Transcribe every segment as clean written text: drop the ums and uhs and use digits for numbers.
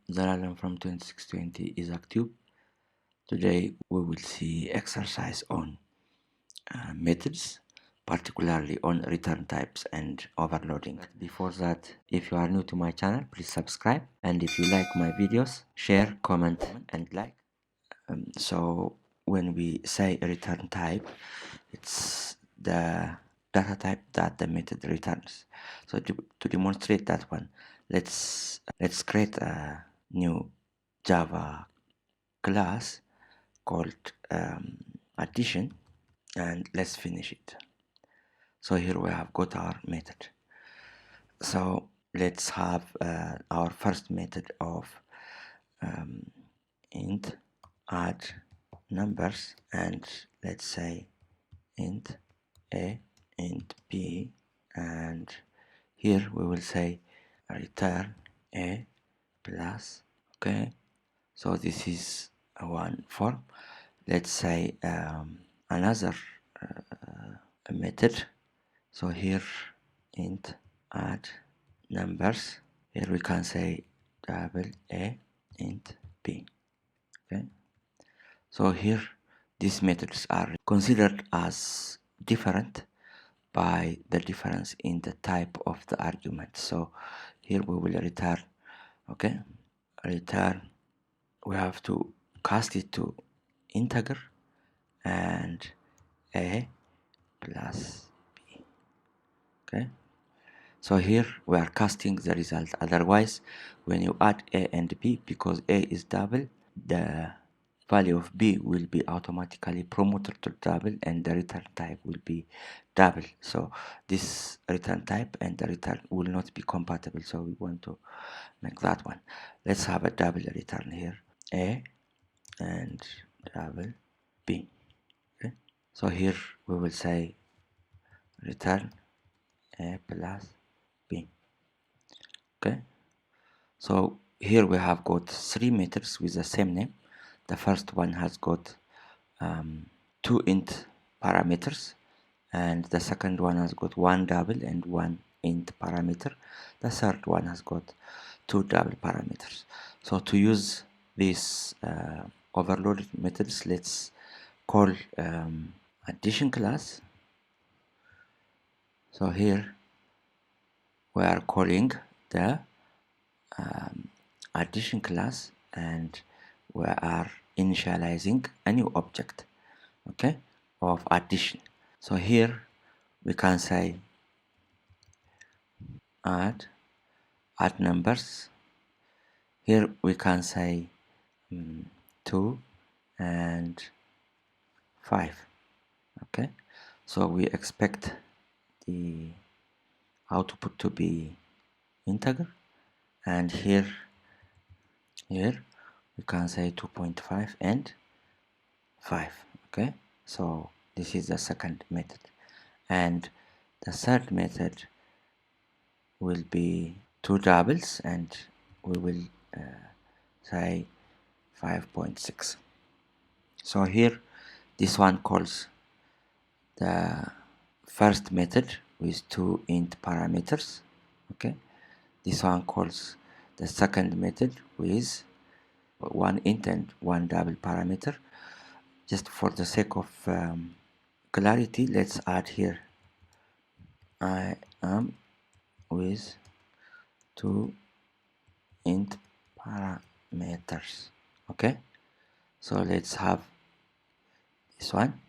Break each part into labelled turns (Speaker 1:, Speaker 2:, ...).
Speaker 1: The alarm from 2620 is active. Today we will see exercise on methods, particularly on return types and overloading. But before that, if you are new to my channel, please subscribe, and if you like my videos, share, comment and like. So when we say return type, it's the data type that the method returns. So to demonstrate that one, let's create a new Java class called addition, and let's finish it. So here we have got our method. So let's have our first method of int add numbers, and let's say int a, int b, and here we will say return a plus. Okay, so this is one form. Let's say another method. So here int add numbers, here we can say double a int b. Okay, so here these methods are considered as different by the difference in the type of the argument. So here we will return, okay, return, we have to cast it to integer and a plus b. Okay, so here we are casting the result. Otherwise, when you add a and b, because a is double, the value of b will be automatically promoted to double and the return type will be double. So this return type and the return will not be compatible, so we want to make that one. Let's have a double return here, a and double b. Okay, so here we will say return a plus b. Okay, so here we have got three methods with the same name. The first one has got two int parameters, and the second one has got one double and one int parameter. The third one has got two double parameters. So to use these overloaded methods, let's call addition class. So here we are calling the addition class, and we are initializing a new object, okay, of addition. So here we can say add numbers. Here we can say 2 and 5. Okay, so we expect the output to be integer, and here we can say 2.5 and 5. Okay, so this is the second method, and the third method will be two doubles, and we will say 5.6. so here this one calls the first method with two int parameters. Okay, this one calls the second method with one int and one double parameter. Just for the sake of clarity, let's add here I am with two int parameters. Okay, so let's have this one,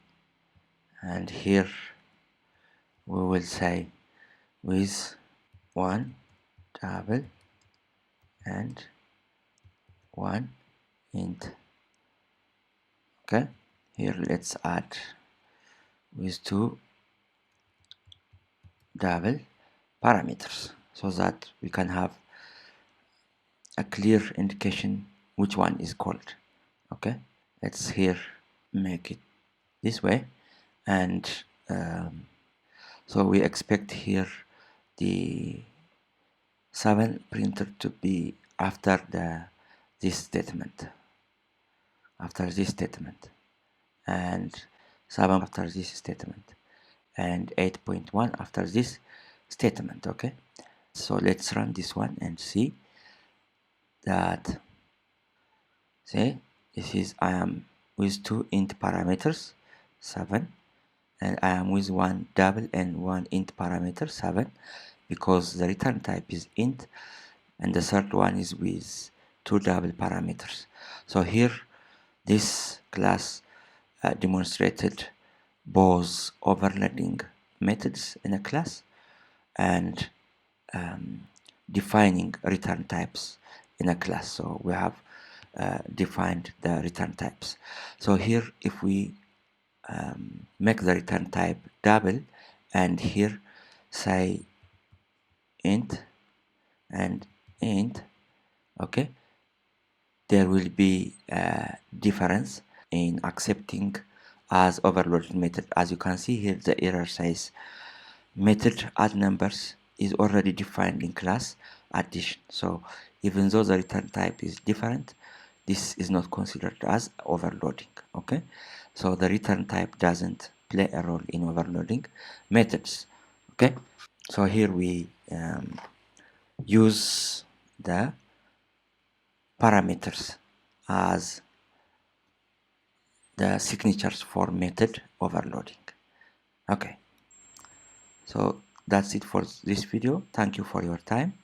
Speaker 1: and here we will say with one double and one int. Okay, here let's add with two double parameters so that we can have a clear indication which one is called. Okay, let's here make it this way, and so we expect here the 7 printer to be after this statement, and 7 after this statement, and 8.1 after this statement. Okay, so let's run this one and see that See, this is I am with two int parameters 7, and I am with one double and one int parameter 7, because the return type is int, and the third one is with two double parameters. So here this class demonstrated both overloading methods in a class and defining return types in a class. So we have defined the return types. So here if we make the return type double, and here say int and int, okay, there will be a difference in accepting as overloaded method. As you can see here, the error says method add numbers is already defined in class addition. So even though the return type is different, this is not considered as overloading. Okay, so the return type doesn't play a role in overloading methods. Okay, so here we use the parameters as the signatures for method overloading. Okay, so that's it for this video. Thank you for your time.